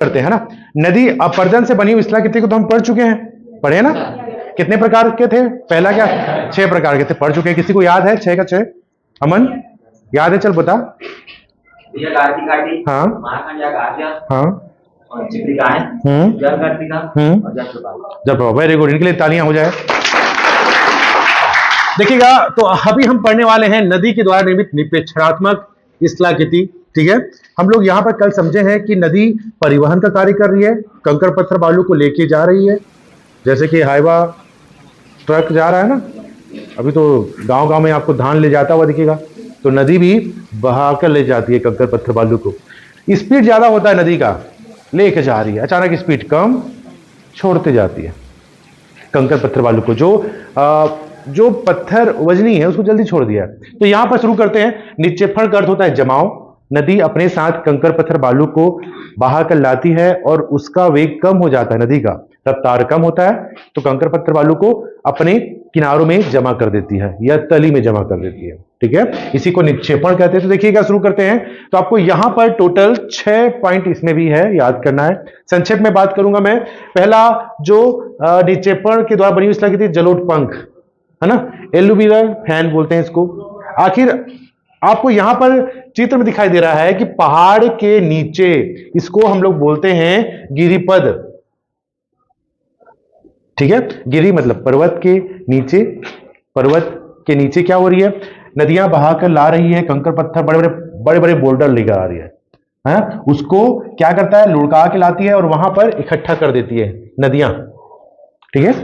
करते हैं ना। नदी अपर्दन से बनी हुई स्थलाकृति को तो हम पढ़ चुके हैं, पढ़े ना। कितने प्रकार के थे? पहला क्या? 6 प्रकार के थे, पढ़ चुके हैं। किसी को याद है 6 का 6? अमन याद है? चल बता। हाँ हाँ और चित्रिकाएं, जलकर्तिका और जलप्रपात। वेरी गुड, इनके लिए तालियां हो जाए। देखिएगा, तो अभी हम पढ़ने वाले हैं नदी के द्वारा निर्मित निक्षेपात्मक स्थलाकृति। ठीक है, हम लोग यहां पर कल समझे हैं कि नदी परिवहन का कार्य कर रही है, कंकड़ पत्थर बालू को लेके जा रही है, जैसे कि हाईवा ट्रक जा रहा है ना। अभी तो गांव गांव में आपको धान ले जाता हुआ दिखेगा, तो नदी भी बहाकर ले जाती है कंकड़ पत्थर बालू को। स्पीड ज्यादा होता है नदी का, लेके जा रही है, अचानक स्पीड कम छोड़ते जाती है कंकड़ पत्थर बालू को। जो पत्थर वजनी है उसको जल्दी छोड़ दिया। तो यहां पर शुरू करते हैं। निक्षेपण का अर्थ होता है जमाव। नदी अपने साथ कंकड़ पत्थर बालू को बहा कर लाती है और उसका वेग कम हो जाता है, नदी का रफ्तार कम होता है, तो कंकड़ पत्थर बालू को अपने किनारों में जमा कर देती है या तली में जमा कर देती है। ठीक है, इसी को निक्षेपण कहते हैं। तो देखिएगा, शुरू करते हैं। तो आपको यहां पर टोटल 6 पॉइंट इसमें भी है, याद करना है। संक्षेप में बात करूंगा मैं। पहला जो निक्षेपण के द्वारा बनी हुई स्थलाकृति जलोढ़ पंख है ना, एलुवियल फैन बोलते हैं इसको। आखिर आपको यहां पर चित्र में दिखाई दे रहा है कि पहाड़ के नीचे, इसको हम लोग बोलते हैं गिरिपद। ठीक है, गिरी मतलब पर्वत के नीचे। पर्वत के नीचे क्या हो रही है? नदियां बहाकर ला रही है कंकड़ पत्थर, बड़े बड़े बोल्डर लेकर आ रही है, उसको क्या करता है? लुढ़का के लाती है और वहां पर इकट्ठा कर देती है नदियां। ठीक है,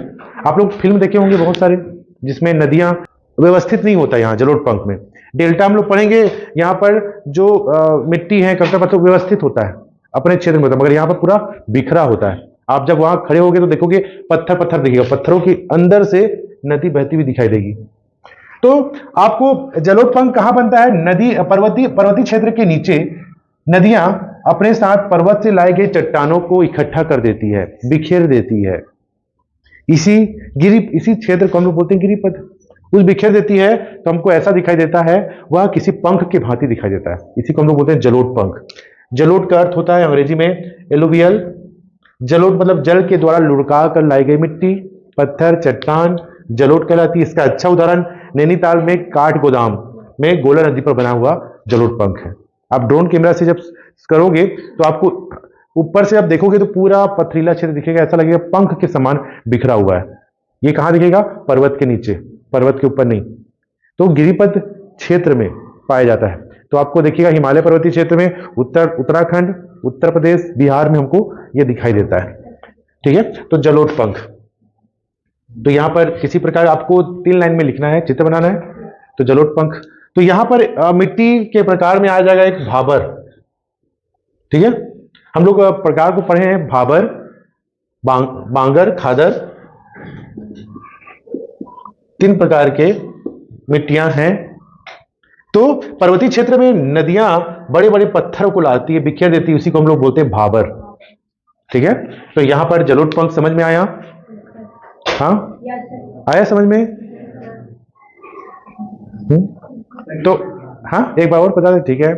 आप लोग फिल्म देखे होंगे बहुत सारे जिसमें नदियां व्यवस्थित नहीं होता। यहाँ जलोढ़ पंख में डेल्टा हम लोग पढ़ेंगे, यहाँ पर जो मिट्टी है, कंकड़ पत्थर व्यवस्थित होता है, अपने क्षेत्र में होता है, मगर यहाँ पर पूरा बिखरा होता है। आप जब वहां खड़े होगे तो देखोगे पत्थर पत्थर दिखेगा, पत्थरों के अंदर से नदी बहती हुई दिखाई देगी। तो आपको जलोढ़ पंख कहां बनता है? नदी पर्वतीय क्षेत्र के नीचे नदियां अपने साथ पर्वत से लाए गए चट्टानों को इकट्ठा कर देती है, बिखेर देती है। इसी क्षेत्र को हम लोग बोलते हैं गिरिपद। कुछ बिखेर देती है तो हमको ऐसा दिखाई देता है, वह किसी पंख के भांति दिखाई देता है। इसी को हम लोग बोलते हैं जलोढ़ पंख। जलोढ़ का अर्थ होता है अंग्रेजी में एलुवियल। जलोढ़ मतलब जल के द्वारा लुढ़का कर लाई गई मिट्टी, पत्थर, चट्टान जलोढ़ कहलाती है। इसका अच्छा उदाहरण नैनीताल में काठ गोदाम में गोला नदी पर बना हुआ जलोढ़ पंख है। आप ड्रोन कैमरा से जब करोगे तो आपको ऊपर से आप देखोगे तो पूरा पथरीला क्षेत्र दिखेगा, ऐसा लगेगा पंख के समान बिखरा हुआ है। ये कहां दिखेगा? पर्वत के नीचे, पर्वत के ऊपर नहीं। तो गिरिपद क्षेत्र में पाया जाता है। तो आपको देखिएगा हिमालय पर्वतीय क्षेत्र में, उत्तराखंड, उत्तर प्रदेश, बिहार में हमको यह दिखाई देता है। ठीक है, तो जलोढ़ पंख। तो यहां पर किसी प्रकार आपको 3 लाइन में लिखना है, चित्र बनाना है। तो जलोढ़ पंख। तो यहां पर मिट्टी के प्रकार में आ जाएगा एक भाबर। ठीक है, हम लोग प्रकार को पढ़े हैं, भाबर, बांगर, खादर, 3 प्रकार के मिट्टियां हैं। तो पर्वतीय क्षेत्र में नदियां बड़े बड़े पत्थरों को लाती है, बिखेर देती है, उसी को हम लोग बोलते हैं भाबर। ठीक है, तो यहां पर जलोढ़ पंख समझ में आया? हाँ, आया समझ में? तो हाँ, एक बार और बता दें। ठीक है,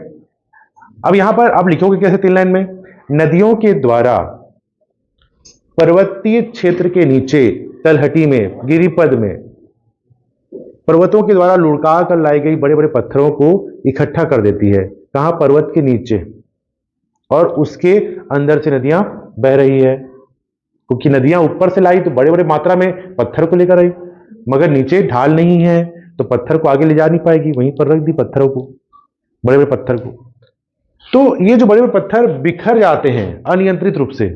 अब यहां पर आप लिखोगे कैसे 3 लाइन में? नदियों के द्वारा पर्वतीय क्षेत्र के नीचे तलहटी में, गिरिपद में, पर्वतों के द्वारा लुढ़का कर लाई गई बड़े बड़े पत्थरों को इकट्ठा कर देती है। कहां? पर्वत के नीचे, और उसके अंदर से नदियां बह रही है। क्योंकि नदियां ऊपर से लाई तो बड़े बड़े मात्रा में पत्थर को लेकर आई, मगर नीचे ढाल नहीं है तो पत्थर को आगे ले जा नहीं पाएगी, वहीं पर रख दी पत्थरों को, बड़े बड़े पत्थर को। तो ये जो बड़े बड़े पत्थर बिखर जाते हैं अनियंत्रित रूप से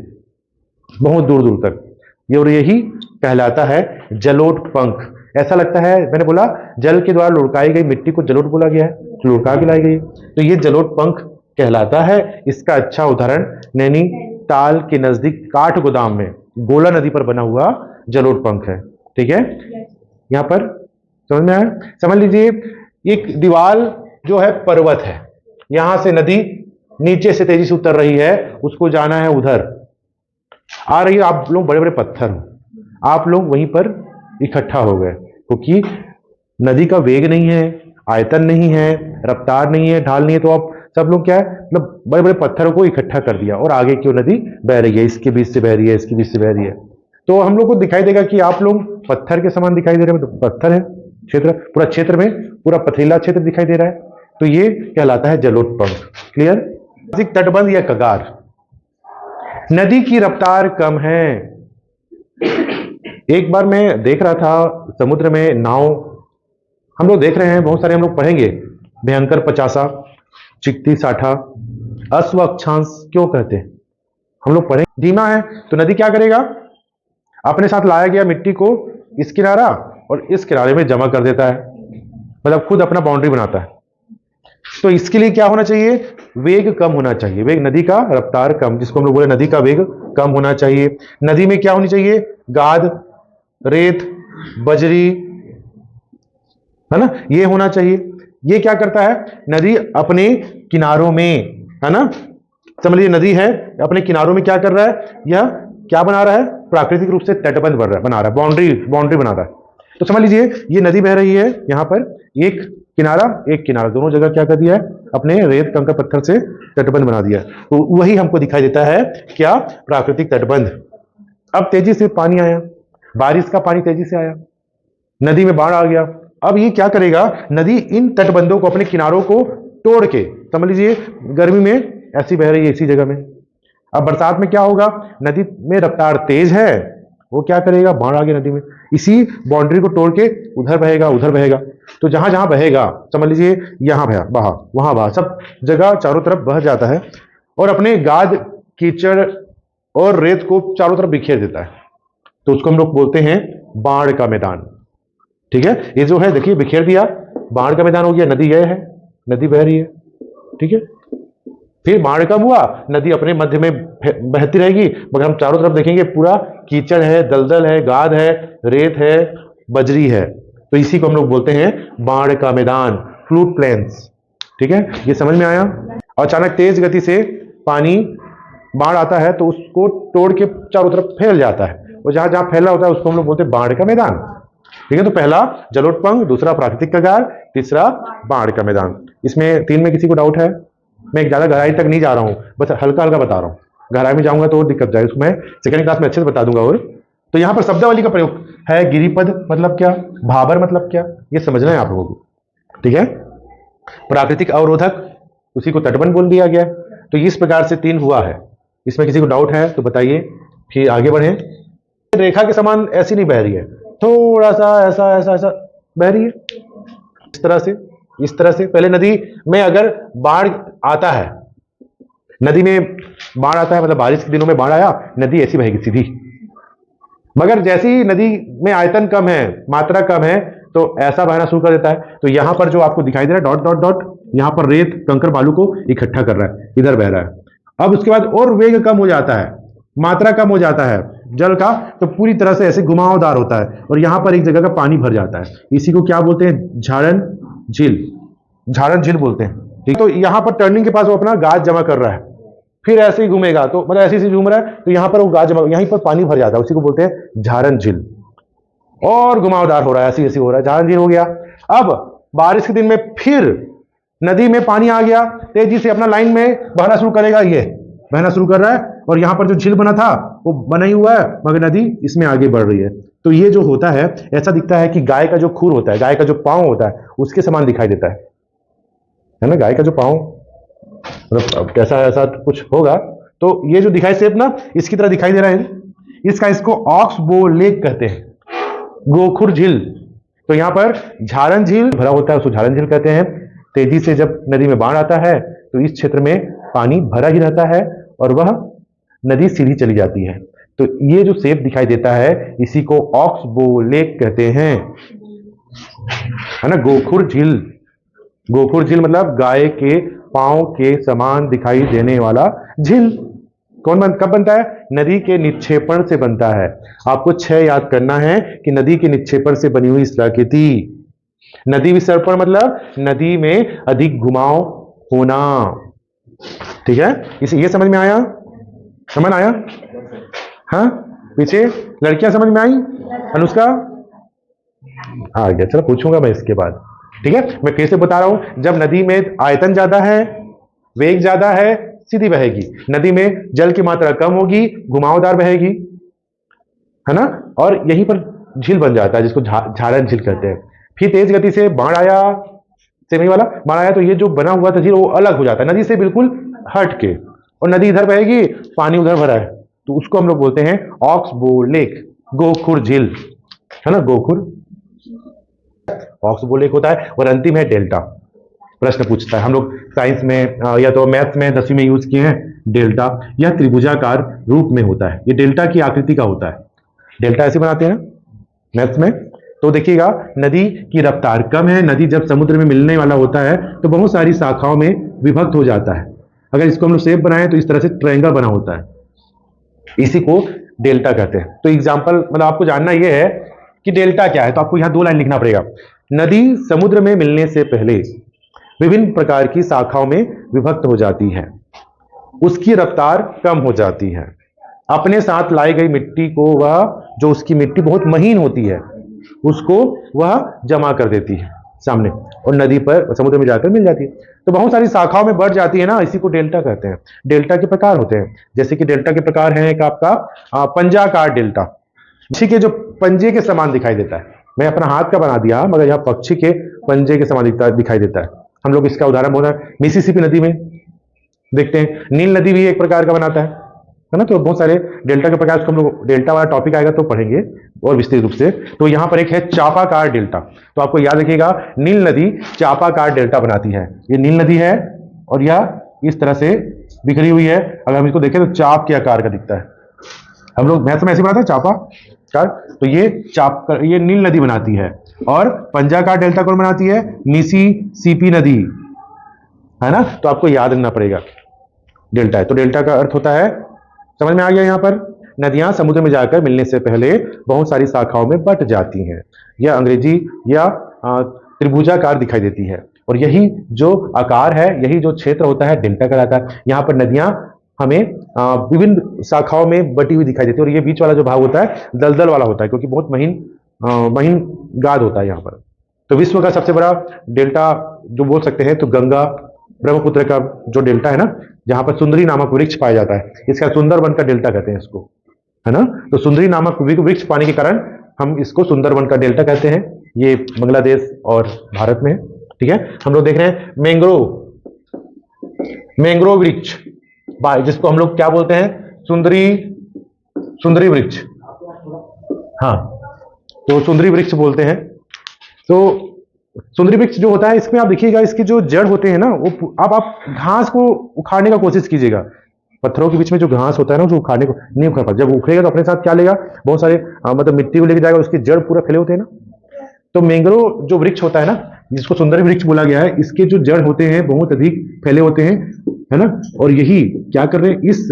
बहुत दूर दूर तक, ये और यही कहलाता है जलोढ़ पंख। ऐसा लगता है, मैंने बोला जल के द्वारा लुढ़काई गई मिट्टी को जलोढ़ बोला गया है, लुढ़का के लाई गई, तो ये जलोढ़ पंख कहलाता है। इसका अच्छा उदाहरण नैनीताल के नजदीक काठ गोदाम में गोला नदी पर बना हुआ जलोढ़ पंख है। ठीक है, यहां पर समझ में आया? समझ लीजिए, एक दीवार जो है पर्वत है, यहां से नदी नीचे से तेजी से उतर रही है, उसको जाना है उधर, आ रही है, आप लोग बड़े बड़े पत्थर हो, आप लोग वहीं पर इकट्ठा हो गए, क्योंकि नदी का वेग नहीं है, आयतन नहीं है, रफ्तार नहीं है, ढाल नहीं है, तो आप सब लोग क्या है, मतलब बड़े बड़े पत्थरों को इकट्ठा कर दिया और आगे क्यों नदी बह रही है, इसके बीच से बह रही है, इसके बीच से बह रही है। तो हम लोग को दिखाई देगा कि आप लोग पत्थर के समान दिखाई दे रहे हैं, तो पत्थर है क्षेत्र, पूरा क्षेत्र में पूरा पथरीला क्षेत्र दिखाई दे रहा है, तो ये कहलाता है जलोत्पंख। क्लियर? तटबंध या कगार। नदी की रफ्तार कम है। एक बार मैं देख रहा था समुद्र में नाव, हम लोग देख रहे हैं बहुत सारे, हम लोग पढ़ेंगे भयंकर 50, चिकती 60, अश्व अक्षांश क्यों कहते हैं, हम लोग पढ़ेंगे। धीमा है तो नदी क्या करेगा, अपने साथ लाया गया मिट्टी को इस किनारा और इस किनारे में जमा कर देता है, मतलब खुद अपना बाउंड्री बनाता है। तो इसके लिए क्या होना चाहिए, वेग कम होना चाहिए, वेग नदी का रफ्तार कम, जिसको हम लोग बोले नदी का वेग कम होना चाहिए। नदी में क्या होनी चाहिए, गाद, रेत, बजरी, है ना, ये होना चाहिए। ये क्या करता है, नदी अपने किनारों में, है ना, समझ लीजिए नदी है अपने किनारों में क्या कर रहा है, यह क्या बना रहा है, प्राकृतिक रूप से तटबंध बना रहा है, बाउंड्री बना रहा है। तो समझ लीजिए ये नदी बह रही है, यहां पर एक किनारा दोनों जगह क्या कर दिया है, अपने रेत कंकर पत्थर से तटबंध बना दिया। तो वही हमको दिखाई देता है क्या, प्राकृतिक तटबंध। अब तेजी से पानी आया, बारिश का पानी तेजी से आया, नदी में बाढ़ आ गया। अब ये क्या करेगा, नदी इन तटबंधों को, अपने किनारों को तोड़ के, समझ लीजिए गर्मी में ऐसी बह रही है इसी जगह में, अब बरसात में क्या होगा, नदी में रफ्तार तेज है, वो क्या करेगा, बाढ़ आ गया नदी में, इसी बाउंड्री को तोड़ के उधर बहेगा। तो जहां जहां बहेगा, समझ लीजिए यहां बहा, वहां बहा, सब जगह चारों तरफ बह जाता है और अपने गाद, कीचड़ और रेत को चारों तरफ बिखेर देता है। तो उसको हम लोग बोलते हैं बाढ़ का मैदान। ठीक है, ये जो है देखिए बिखेर दिया, बाढ़ का मैदान हो गया, नदी यह है, नदी बह रही है। ठीक है, फिर बाढ़ कब हुआ, नदी अपने मध्य में बहती रहेगी, मगर हम चारों तरफ देखेंगे पूरा कीचड़ है, दलदल है, गाद है, रेत है, बजरी है। तो इसी को हम लोग बोलते हैं बाढ़ का मैदान, फ्लूड प्लेन्स। ठीक है, ये समझ में आया। अचानक तेज गति से पानी बाढ़ आता है तो उसको तोड़ के चारों तरफ फैल जाता है, और जहां जहां फैला होता है उसको हम लोग बोलते हैं बाढ़ का मैदान। ठीक है, तो पहला जलोत्पंख, दूसरा प्राकृतिक कगार, तीसरा बाढ़ का मैदान। इसमें तीन में किसी को डाउट है? मैं ज्यादा गहराई तक नहीं जा रहा हूं, बस हल्का हल्का बता रहा हूं, गहराई में जाऊंगा तो और दिक्कत जाएगी, उसमें सेकंड क्लास में अच्छे से बता दूंगा। और तो यहां पर शब्दावली का प्रयोग है, गिरिपद मतलब क्या, भाबर मतलब क्या, ये समझना है आप लोगों को। ठीक है, प्राकृतिक अवरोधक, उसी को तटबंध बोल दिया गया। तो इस प्रकार से 3 हुआ है। इसमें किसी को डाउट है तो बताइए, फिर आगे बढ़े। रेखा के समान ऐसी नहीं बह रही है, थोड़ा सा ऐसा बह रही है, इस तरह से। पहले नदी में अगर बाढ़ आता है, नदी में बाढ़ आता है, मतलब बारिश के दिनों में बाढ़ आया, नदी ऐसी बहेगी सीधी। मगर जैसे ही नदी में आयतन कम है, मात्रा कम है, तो ऐसा बहना शुरू कर देता है। तो यहां पर जो आपको दिखाई दे रहा है डॉट डॉट डॉट, यहां पर रेत कंकर बालू को इकट्ठा कर रहा है, इधर बह रहा है। अब उसके बाद और वेग कम हो जाता है, मात्रा कम हो जाता है जल का, तो पूरी तरह से ऐसे घुमावदार होता है और यहां पर एक जगह का पानी भर जाता है। इसी को क्या बोलते हैं, झाड़न झील बोलते हैं। ठीक, तो यहां पर टर्निंग के पास वो अपना गाज जमा कर रहा है, फिर ऐसे ही घूमेगा, तो मतलब ऐसे घूम रहा है, तो यहां पर वो गाज जमा, यहीं पर पानी भर जाता है, उसी को बोलते हैं झाड़न झील, और घुमावदार हो रहा है, ऐसी हो रहा है, झाड़न झील हो गया। अब बारिश के दिन में फिर नदी में पानी आ गया, तेजी से अपना लाइन में बहना शुरू करेगा, ये बहना शुरू कर रहा है, और यहां पर जो झील बना था वो बना ही हुआ है, मगर नदी इसमें आगे बढ़ रही है। तो ये जो होता है, ऐसा दिखता है कि गाय का जो खुर होता है, गाय का जो पांव होता है, उसके समान दिखाई देता है ना, गाय का जो पांव, मतलब कैसा ऐसा कुछ होगा। तो ये जो दिखाई शेप ना, इसकी तरह दिखाई दे रहा है, इसको ऑक्स बो लेक कहते हैं, गोखुर झील। तो यहां पर झारन झील भरा होता है, उसको झारन झील कहते हैं। तेजी से जब नदी में बाढ़ आता है तो इस क्षेत्र में पानी भरा ही रहता है और वह नदी सीधी चली जाती है। तो ये जो शेप दिखाई देता है, इसी को ऑक्स बो लेक कहते हैं, है ना। गोखुर झील मतलब गाय के पांव के समान दिखाई देने वाला झील। कब बनता है, नदी के निक्षेपण से बनता है। आपको 6 याद करना है कि नदी के निक्षेपण से बनी हुई स्थलाकृति। नदी विसर्पण मतलब नदी में अधिक घुमाव होना। ठीक है, ये समझ में आया, हाँ, पीछे लड़कियां समझ में आई, अनुष्का आ गया, चलो पूछूंगा मैं इसके बाद। ठीक है, मैं फिर से बता रहा हूं, जब नदी में आयतन ज्यादा है, वेग ज्यादा है सीधी बहेगी, नदी में जल की मात्रा कम होगी घुमावदार बहेगी, है ना। और यहीं पर झील बन जाता है जिसको झारन झील कहते हैं। फिर तेज गति से बाढ़ आया, सेमी वाला बाढ़ आया तो ये जो बना हुआ था झील वो अलग हो जाता है नदी से बिल्कुल हट के, और नदी इधर बहेगी पानी उधर भरा है तो उसको हम लोग बोलते हैं ऑक्सबो लेक, गोखुर झील, है ना, गोखुर ऑक्सबो लेक होता है। और अंतिम है डेल्टा। प्रश्न पूछता है, हम लोग साइंस में या तो मैथ्स में 10वीं में यूज किए हैं डेल्टा। यह त्रिभुजाकार रूप में होता है, ये डेल्टा की आकृति का होता है। डेल्टा ऐसे बनाते हैं मैथ्स में। तो देखिएगा नदी की रफ्तार कम है, नदी जब समुद्र में मिलने वाला होता है तो बहुत सारी शाखाओं में विभक्त हो जाता है। अगर इसको हम लोग शेप बनाएं तो इस तरह से ट्रायंगल बना होता है, इसी को डेल्टा कहते हैं। तो एग्जांपल मतलब आपको जानना यह है कि डेल्टा क्या है, तो आपको यहां 2 लाइन लिखना पड़ेगा। नदी समुद्र में मिलने से पहले विभिन्न प्रकार की शाखाओं में विभक्त हो जाती है, उसकी रफ्तार कम हो जाती है, अपने साथ लाई गई मिट्टी को वह, जो उसकी मिट्टी बहुत महीन होती है उसको वह जमा कर देती है सामने, और नदी पर समुद्र में जाकर मिल जाती है। तो बहुत सारी शाखाओं में बढ़ जाती है ना, इसी को डेल्टा कहते हैं। डेल्टा के प्रकार होते हैं, जैसे कि डेल्टा के प्रकार है एक आपका पंजाकार डेल्टा, पक्षी के जो पंजे के समान दिखाई देता है। मैं अपना हाथ का बना दिया मगर यह पक्षी के पंजे के समान दिखाई देता है। हम लोग इसका उदाहरण बहुत है मिसिसिपी नदी में देखते हैं, नील नदी भी एक प्रकार का बनाता है ना। तो बहुत सारे डेल्टा के प्रकार, हम लोग डेल्टा वाला टॉपिक आएगा तो पढ़ेंगे और विस्तृत रूप से। तो यहां पर एक है चापाकार डेल्टा, तो आपको याद रखिएगा नील नदी चापाकार डेल्टा बनाती है। ये नील नदी है और यह इस तरह से बिखरी हुई है, अगर हम इसको देखें तो चाप के आकार का दिखता है। हम लोग मैथ में ऐसे बनाते हैं चापाकार, तो ये नील नदी बनाती है। और पंजाकार डेल्टा कौन बनाती है, मिसिसिपी नदी, है ना। तो आपको याद रखना पड़ेगा डेल्टा है। तो डेल्टा का अर्थ होता है, समझ में आ गया, यहां पर नदियां समुद्र में जाकर मिलने से पहले बहुत सारी शाखाओं में बट जाती हैं। यह अंग्रेजी या त्रिभुजाकार दिखाई देती है, और यही जो आकार है, यही जो क्षेत्र होता है डेल्टा कहलाता है। यहाँ पर नदियां हमें विभिन्न शाखाओं में बटी हुई दिखाई देती है, और ये बीच वाला जो भाग होता है दलदल वाला होता है, क्योंकि बहुत महीन गाद होता है यहाँ पर। तो विश्व का सबसे बड़ा डेल्टा जो बोल सकते हैं तो गंगा ब्रह्मपुत्र का जो डेल्टा है ना, जहां पर सुंदरी नामक वृक्ष पाया जाता है, इसका सुंदरवन का डेल्टा कहते हैं इसको, है ना। तो सुंदरी नामक वृक्ष पाने के कारण हम इसको सुंदरवन का डेल्टा कहते हैं। ये बांग्लादेश और भारत में है, ठीक है। हम लोग देख रहे हैं मैंग्रोव वृक्ष, जिसको हम लोग क्या बोलते हैं, सुंदरी वृक्ष, हाँ, तो सुंदरी वृक्ष बोलते हैं। तो सुंदरी वृक्ष जो होता है, इसमें आप देखिएगा इसके जो जड़ होते हैं ना, वो आप घास को उखाड़ने का कोशिश कीजिएगा। पत्थरों के बीच में जो घास होता है ना, उसको उखाड़ने को नहीं उखाड़ पाता। जब उखड़ेगा तो अपने साथ क्या लेगा, बहुत सारे मतलब मिट्टी को लेके जाएगा, उसके जड़ पूरा फैले होते हैं ना। तो मैंग्रोव जो वृक्ष होता है ना, जिसको सुंदरी वृक्ष बोला गया है, इसके जो जड़ होते हैं बहुत अधिक फैले होते हैं, है ना। और यही क्या कर रहे हैं, इस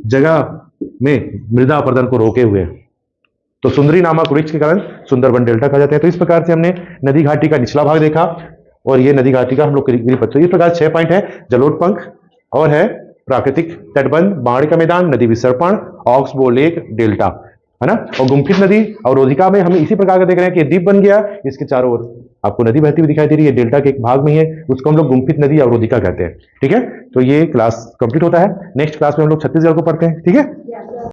जगह में मृदा अपरदन को रोके हुए हैं। तो सुंदरी नामक वृक्ष के कारण सुंदरवन डेल्टा कहा जाता है। तो इस प्रकार से हमने नदी घाटी का निचला भाग देखा, और ये नदी घाटी का हम लोग गिरिपथ। तो इस प्रकार 6 पॉइंट है, जलोढ़ और है प्राकृतिक तटबंध, बाढ़ का मैदान, नदी विसर्पण, ऑक्सबो लेक, डेल्टा, है ना। और गुम्फित नदी अवरोधिका में हम इसी प्रकार का देख रहे हैं कि द्वीप बन गया, इसके चारों ओर आपको नदी बहती हुई दिखाई दे रही है, डेल्टा के एक भाग में ही है, उसको हम लोग गुम्फित नदी अवरोधिका कहते हैं, ठीक है। तो ये क्लास कंप्लीट होता है। नेक्स्ट क्लास में हम लोग छत्तीसगढ़ को पढ़ते हैं, ठीक है।